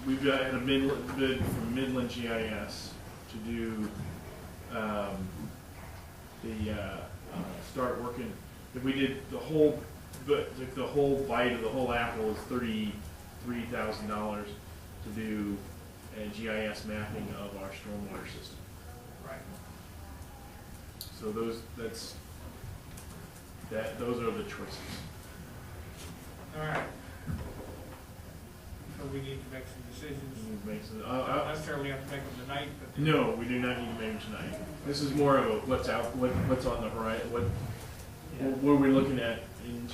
We've got a bid from Midland GIS to do, start working. If we did the whole, like the whole bite of the whole apple is $33,000 to do a GIS mapping of our stormwater system. Right. So those are the choices. All right. So we need to make some decisions. We need to make some- Not necessarily have to make them tonight, but. No, we do not need to make them tonight. This is more of a what's on the horizon, what are we looking at in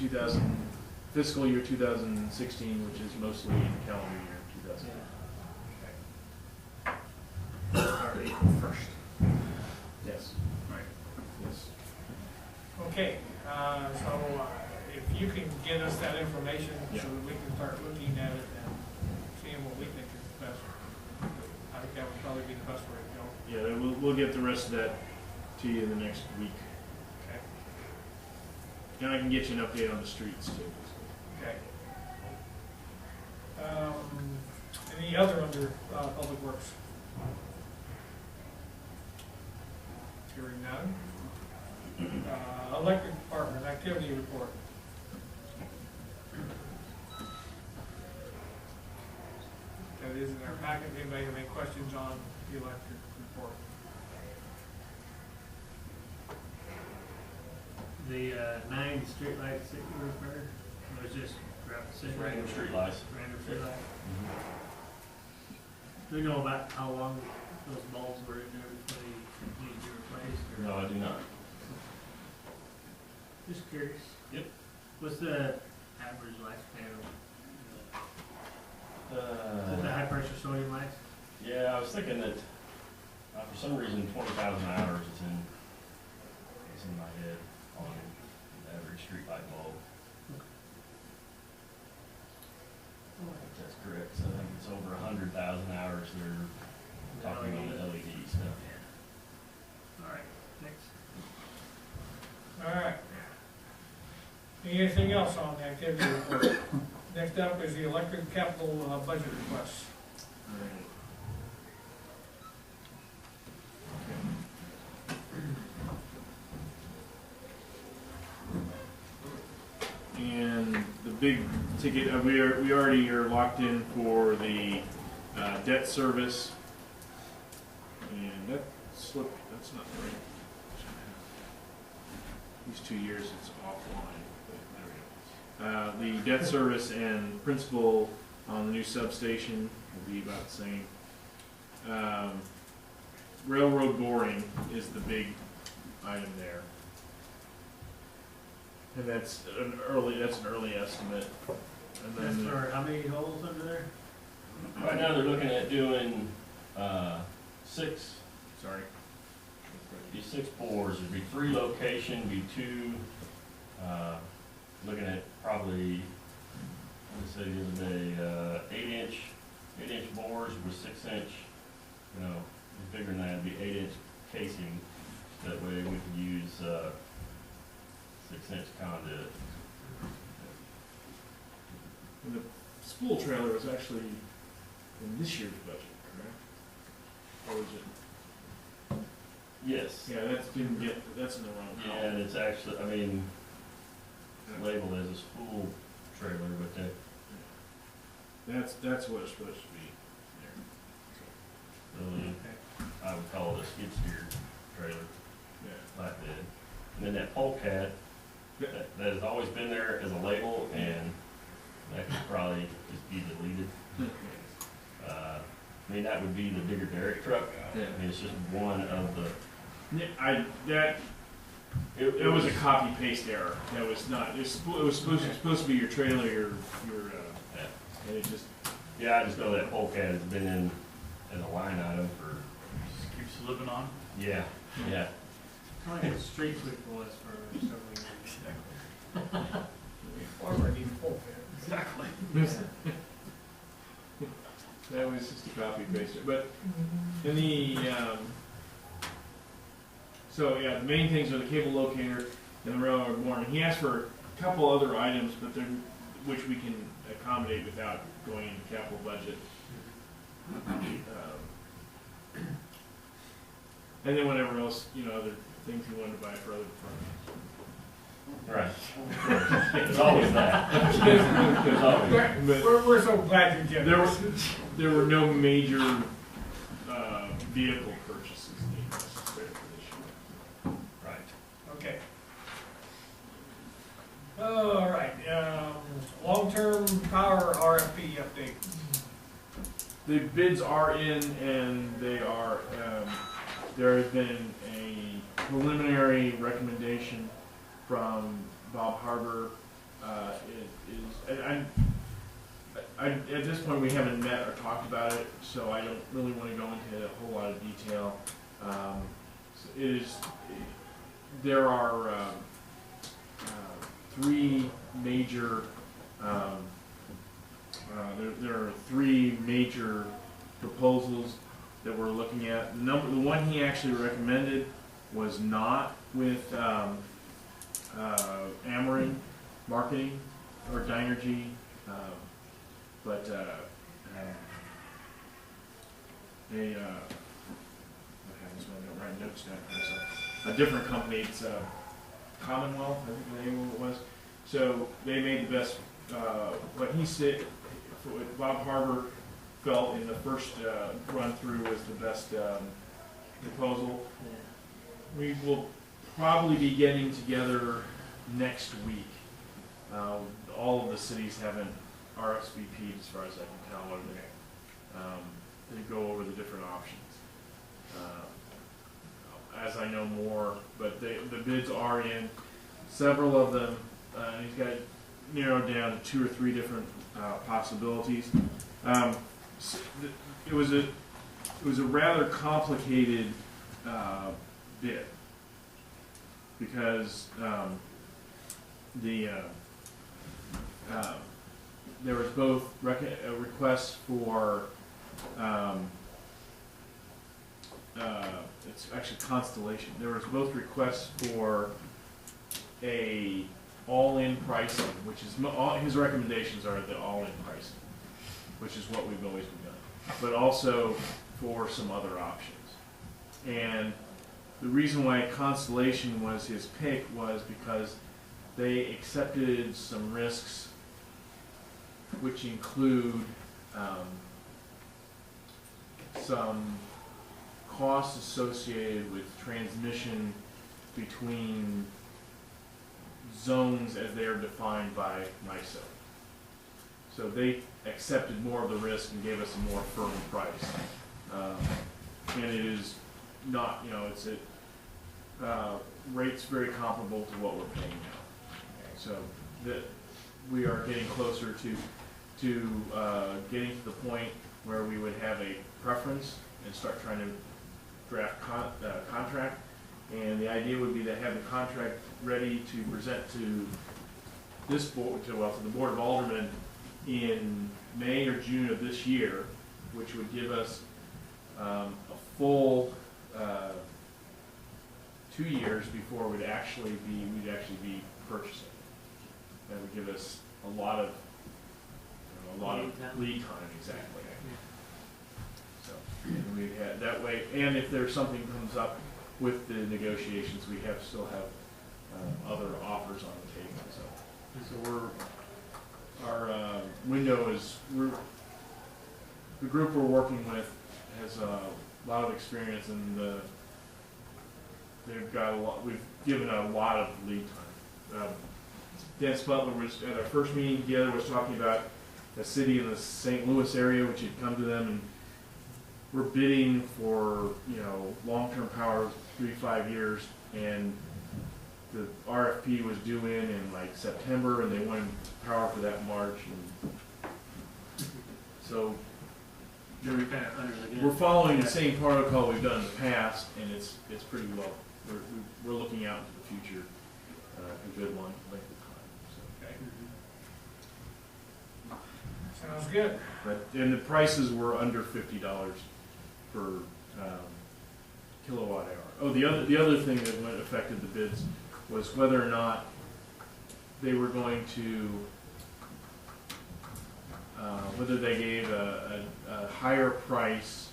fiscal year 2016, which is mostly calendar year 2000. Or April 1st. Yes. Right. Yes. Okay, so if you can get us that information Yeah. so that we can start looking at it and seeing what we think is best, I think that would probably be the best way to go. Yeah, then we'll get the rest of that to you in the next week. Okay. And I can get you an update on the streets too. Okay. Any other under Public Works? Hearing none. Electric Department activity report. That is in our packet. Anybody have any questions on the electric report? The 9 streetlights that you repaired, was just Random streetlights. Random streetlights. Do you know about how long those bulbs were in there before they needed to be replaced? Or? No, I do not. Just curious. Yep. What's the average lifespan of the high pressure sodium lights? Yeah, I was thinking that, for some reason, 20,000 hours is in my head on the average streetlight bulb. If that's correct, so I think it's over 100,000 hours they're talking on the LED stuff. All right, thanks. All right. Anything else on the activity report? Next up is the electric capital budget request. And the big ticket, we already are locked in for the debt service. And that slip, that's not right. These 2 years it's offline. But there we go. The debt service and principal on the new substation will be about the same. Railroad boring is the big item there. And that's an early estimate. And That's then for how many holes under there? Right now, they're looking at doing 6. sorry. Be 6 bores. There'd be 3 location, be 2. Looking at probably, let me say the other day, 8-inch bores with 6-inch. You know, bigger than that, it'd be 8-inch casing. That way we could use 6-inch conduit. And the spool trailer was actually in this year's budget, correct? Or was it? Yes. Yeah, that's in the wrong Yeah, column. and it's actually, I mean, labeled as a spool trailer, but That's what it's supposed to be there. really, I would call it a skid steer trailer, Yeah. flatbed. And then that polecat, that has always been there as a label, and that could probably just be deleted. I mean, that would be the bigger derrick truck. Yeah. I mean, it's just one of the. It was a copy paste error. That was not. It was supposed to be your trailer, your Yeah. and it just. Yeah, I just know that polecat has been in as a line item for living on. Yeah, yeah. Kind of like a street sweep was for several years. Farmer needs full pit. Exactly. That was just a copy paste, but in the, so yeah, the main things are the cable locator and the railroad warrant. He asked for a couple other items, but they're, which we can accommodate without going into capital budget. And then whatever else, you know, other things he wanted to buy for other departments. Right. There's always that. There's always that. But We're so glad you did this. there were no major vehicle purchases needed necessarily for this year. Right. Okay. All right, long-term power RFP update. The bids are in, and they are, there has been a preliminary recommendation from Bob Harbor. It is, at this point, we haven't met or talked about it, so I don't really want to go into a whole lot of detail. So it is, there are three major, there are three major proposals that we're looking at. The one he actually recommended was not with Ameren Marketing or Dynergy, but they, what happens when I don't write notes down? It's a different company. It's Commonwealth, I think the name of it was. So they made the best, what he said, what Bob Harbor felt in the first run through was the best proposal. We will probably be getting together next week. All of the cities haven't RSVP'd as far as I can tell, or they go over the different options. As I know more, but the bids are in, several of them, he's got it narrowed down to 2 or 3 different possibilities. It was a rather complicated bid because there was both requests for it's actually Constellation. There was both requests for a all-in pricing, which is his recommendations are the all-in pricing, which is what we've always been doing, but also for some other options. And the reason why Constellation was his pick was because they accepted some risks, which include some costs associated with transmission between zones as they are defined by MISO. So they accepted more of the risk and gave us a more firm price. And it is not, you know, it's at rates very comparable to what we're paying now. So that we are getting closer to getting to the point where we would have a preference and start trying to draft contract. And the idea would be to have the contract ready to present to this board, to the Board of Aldermen in May or June of this year, which would give us a full 2 years before we'd actually be purchasing. That would give us a lot of lead time, exactly. So and we'd have that way, and if there's something comes up with the negotiations, we still have other offers on the table. So our window is, the group we're working with has a lot of experience, and they've got a lot. We've given a lot of lead time. Dan Sputler was at our first meeting together, was talking about a city in the St. Louis area which had come to them, and we're bidding for, you know, long-term power 3 to 5 years, and the RFP was due in like September, and they wanted power for that March. And so They're kind of under the gun. we're following the Yeah. same protocol we've done in the past, and it's pretty well, we're looking out into the future, a good one, length of time, so. Okay. Mm-hmm. Sounds good. And the prices were under $50 per kilowatt hour. Oh, the other thing that affected the bids was whether or not they were going to, whether they gave a higher price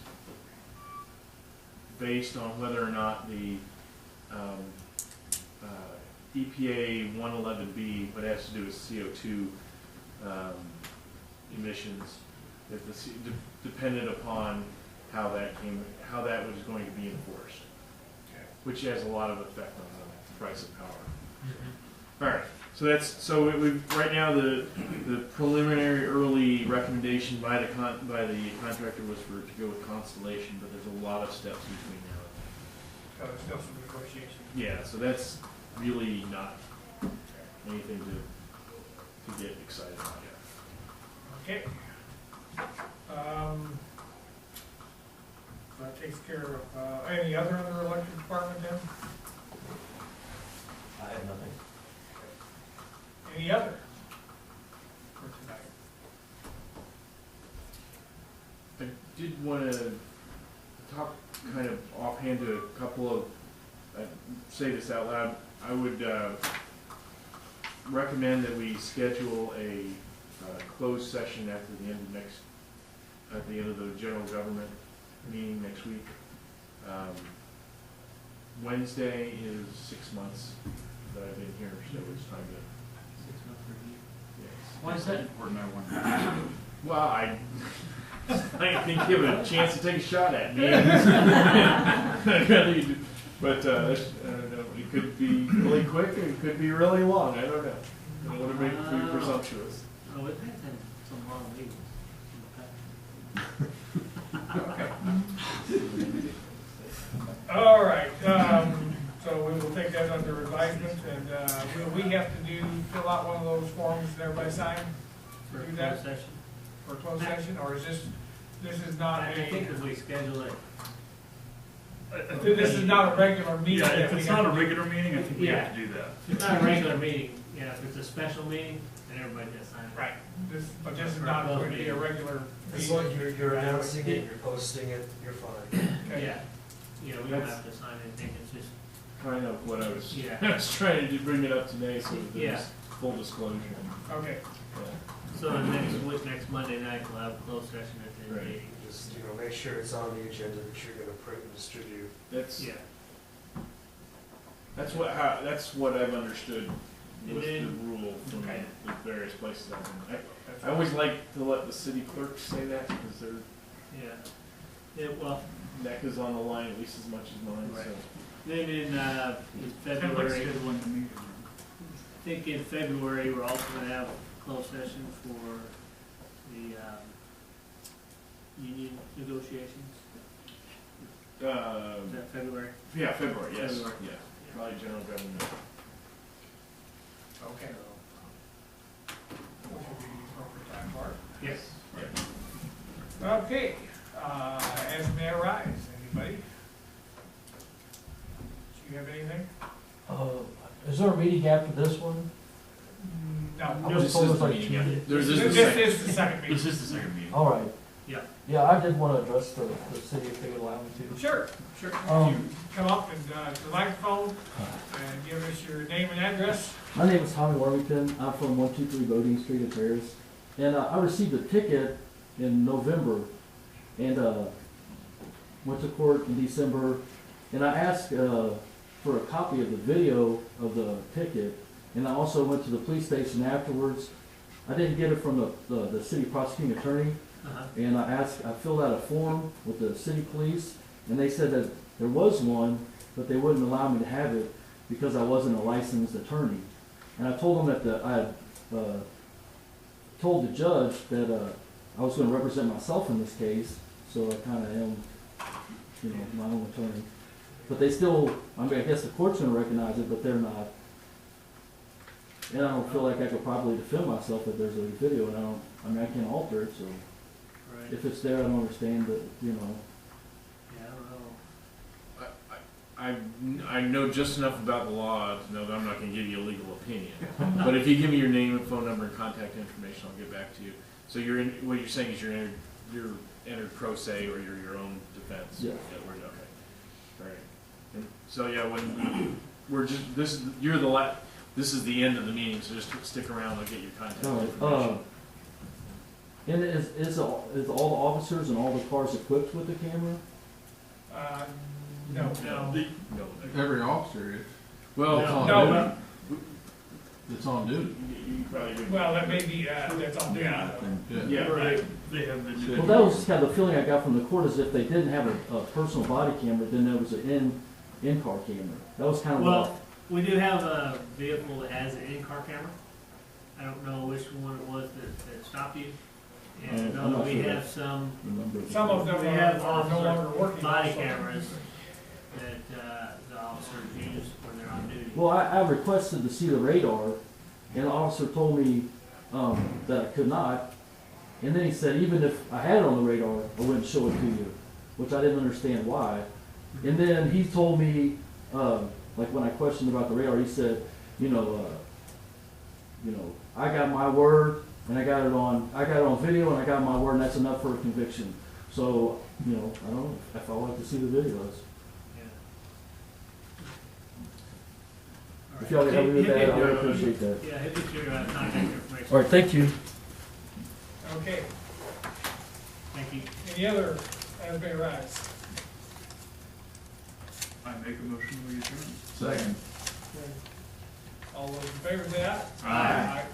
based on whether or not the EPA 111B, what has to do with CO2 emissions, if the depended upon how that was going to be enforced, which has a lot of effect on the price of power. All right, so we've right now the preliminary early recommendation by the contractor was to go with Constellation, but there's a lot of steps between now So there's still some negotiation. and then. Yeah, so that's really not anything to get excited about yet. Okay. That takes care of, any other electric department then? I have nothing. Any other for tonight? I did want to talk kind of offhand to a couple of, say this out loud, I would recommend that we schedule a closed session at the end of the general government meeting next week. Wednesday is 6 months that I've been here, so it's time to. 6 months review. Yes. Why is that important, I wonder? Well, I think give it a chance to take a shot at me. But I don't know, it could be really quick, or it could be really long, I don't know. I don't want to make it too presumptuous. Oh, we've had some long meetings in the past. Okay. All right, so we will take that under advisement, and will we have to fill out one of those forms that everybody sign For Do a that? closed session. for closed session, or is this is not I think a, if we schedule it. this is not a regular meeting? Yeah, that if we it's have not a to- regular meeting, I think we have to do that. If it's not a regular meeting, yeah, if it's a special meeting, then everybody gets signed. Right, but this is not going to be a regular As meeting. long as you're announcing it, you're posting it, you're fine. Okay. Yeah, we don't have to sign anything, it's just, Kind of what I was, Yeah. I was trying to bring it up today, so that Yeah. there's full disclosure. Okay, Yeah. so next Monday night, we'll have a closed session at the Right. meeting. Just, make sure it's on the agenda that you're gonna print and distribute. That's, Yeah. that's what I've understood And with the then- rule from Okay. the various places I've been. I always like to let the city clerks say that, because their Well, neck is on the line at least as much as mine, so. Right. then in Kind of like February, scheduling the meeting. I think in February, we're also gonna have a closed session for the, union negotiations. Is that February? Yeah, February, yes, February. yeah, probably general government. okay. Which would be the appropriate time for it. Yes. Okay, as may arise, anybody? Do you have anything? Is there a meeting after this one? No. I was told it was like 2 days. There's This this second. is the second meeting. This is the second meeting. All right. Yeah. Yeah, I did want to address the city if they would allow me to. Sure. You come up and, to the microphone and give us your name and address. My name is Tommy Worthington. I'm from 123 Bodine Street in Paris. And I received a ticket in November and went to court in December. And I asked for a copy of the video of the ticket. And I also went to the police station afterwards. I didn't get it from the city prosecuting attorney. And I filled out a form with the city police. And they said that there was one, but they wouldn't allow me to have it because I wasn't a licensed attorney. And I told them that I had told the judge that I was going to represent myself in this case, so I kind of am, my own attorney. But they still, I guess the court's going to recognize it, but they're not. And I don't feel like I could probably defend myself if there's a video, and I can't alter it, so. Right. if it's there, I don't understand, but, you know. Yeah, I don't know. I know just enough about the law to know that I'm not gonna give you a legal opinion. But if you give me your name and phone number and contact information, I'll get back to you. So what you're saying is you're entered pro se or you're your own defense? Yeah. Okay. All right. And so, yeah, when we're just, this is the end of the meeting, so just stick around, I'll get your contact All right, information. And is all the officers and all the cars equipped with the camera? No. No. Every officer is. Well, No, It's on duty. you probably would. well, that may be, that's on, yeah. Yeah, right. They have the. Well, that was kind of the feeling I got from the court, is if they didn't have a personal body camera, then there was an in-car camera. That was kind of Well, we do have a vehicle that has an in-car camera. I don't know which one it was that stopped you. And I I'm know not we sure. have some Some of them We have are no longer officer working. body also. cameras that the officers use when they're on duty. Well, I requested to see the radar, and the officer told me that I could not. And then he said, even if I had it on the radar, I wouldn't show it to you, which I didn't understand why. And then he told me, like when I questioned about the radar, he said, I got my word, and I got it on video, and I got my word, and that's enough for a conviction. So, I don't know if I like to see the videos. If y'all can help me with that, I would appreciate that. Yeah, hit me your contact information. All right, thank you. Okay, Thank you. any other, as may arise? I make a motion, we adjourn. Second. All those in favor say aye. Aye. Aye.